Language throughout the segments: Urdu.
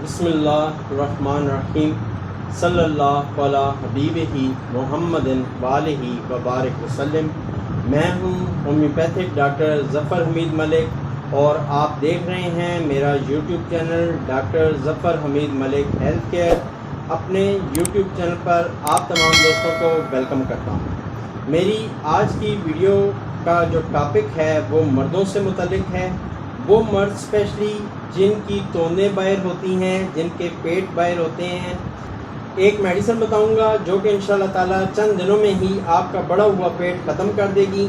بسم اللہ الرحمن الرحیم صلی اللہ علی حبیبہ محمد وآلہ وبارک وسلم۔ میں ہوں ہومیوپیتھک ڈاکٹر ظفر حمید ملک اور آپ دیکھ رہے ہیں میرا یوٹیوب چینل ڈاکٹر ظفر حمید ملک ہیلتھ کیئر۔ اپنے یوٹیوب چینل پر آپ تمام دوستوں کو ویلکم کرتا ہوں۔ میری آج کی ویڈیو کا جو ٹاپک ہے وہ مردوں سے متعلق ہے۔ وہ مرد اسپیشلی جن کی توندیں باہر ہوتی ہیں، جن کے پیٹ باہر ہوتے ہیں، ایک میڈیسن بتاؤں گا جو کہ انشاءاللہ تعالیٰ چند دنوں میں ہی آپ کا بڑا ہوا پیٹ ختم کر دے گی،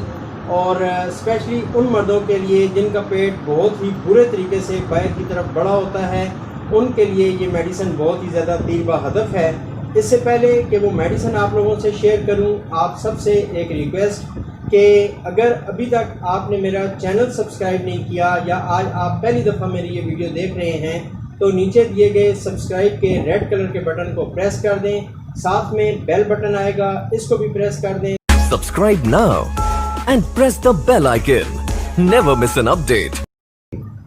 اور اسپیشلی ان مردوں کے لیے جن کا پیٹ بہت ہی برے طریقے سے باہر کی طرف بڑا ہوتا ہے، ان کے لیے یہ میڈیسن بہت ہی زیادہ تیر بہ ہدف ہے۔ اس سے پہلے کہ وہ میڈیسن آپ لوگوں سے شیئر کروں، آپ سب سے ایک ریکویسٹ کہ اگر ابھی تک آپ نے میرا چینل سبسکرائب نہیں کیا یا آج آپ پہلی دفعہ میری یہ ویڈیو دیکھ رہے ہیں تو نیچے دیے گئے سبسکرائب کے ریڈ کلر کے بٹن کو پریس کر دیں، ساتھ میں بیل بٹن آئے گا، اس کو بھی پریس کر دیں۔ Subscribe now and press the bell icon. Never miss an update.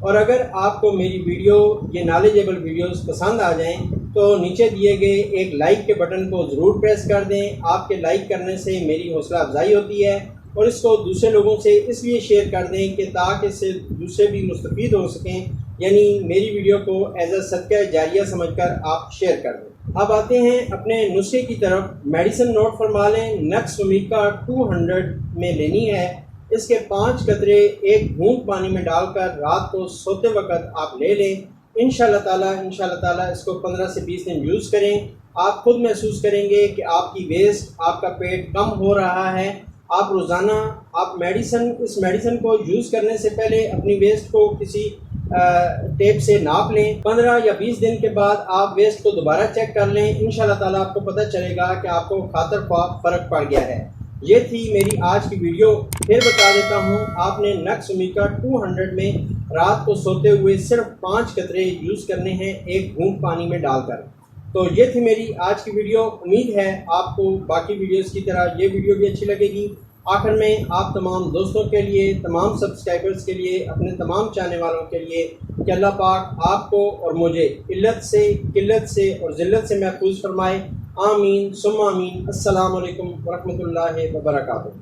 اور اگر آپ کو میری ویڈیو یہ نالجیبل ویڈیوز پسند آ جائیں تو نیچے دیے گئے ایک لائک کے بٹن کو ضرور پریس کر دیں۔ آپ کے لائک کرنے سے میری حوصلہ افزائی ہوتی ہے، اور اس کو دوسرے لوگوں سے اس لیے شیئر کر دیں کہ تاکہ اس سے دوسرے بھی مستفید ہو سکیں، یعنی میری ویڈیو کو ایز اے صدقہ جاریہ سمجھ کر آپ شیئر کر دیں۔ اب آتے ہیں اپنے نسخے کی طرف۔ میڈیسن نوٹ فرما لیں، نقص امیکا 200 میں لینی ہے۔ اس کے 5 قطرے ایک گھونٹ پانی میں ڈال کر رات کو سوتے وقت آپ لے لیں۔ انشاءاللہ تعالیٰ اس کو 15 سے 20 دن یوز کریں۔ آپ خود محسوس کریں گے کہ آپ کی ویسٹ، آپ کا پیٹ کم ہو رہا ہے۔ آپ روزانہ اس میڈیسن کو یوز کرنے سے پہلے اپنی ویسٹ کو کسی ٹیپ سے ناپ لیں۔ 15 یا 20 دن کے بعد آپ ویسٹ کو دوبارہ چیک کر لیں۔ انشاءاللہ تعالیٰ آپ کو پتہ چلے گا کہ آپ کو خاطر خواہ فرق پڑ گیا ہے۔ یہ تھی میری آج کی ویڈیو۔ پھر بتا دیتا ہوں، آپ نے نقص امیکا 200 میں رات کو سوتے ہوئے صرف 5 قطرے یوز کرنے ہیں ایک گھونٹ پانی میں ڈال کر۔ تو یہ تھی میری آج کی ویڈیو۔ امید ہے آپ کو باقی ویڈیوز کی طرح یہ ویڈیو بھی اچھی لگے گی۔ آخر میں آپ تمام دوستوں کے لیے، تمام سبسکرائبرز کے لیے، اپنے تمام چاہنے والوں کے لیے کہ اللہ پاک آپ کو اور مجھے علت سے، قلت سے اور ذلت سے محفوظ فرمائے۔ آمین ثم آمین۔ السلام علیکم ورحمۃ اللہ وبرکاتہ۔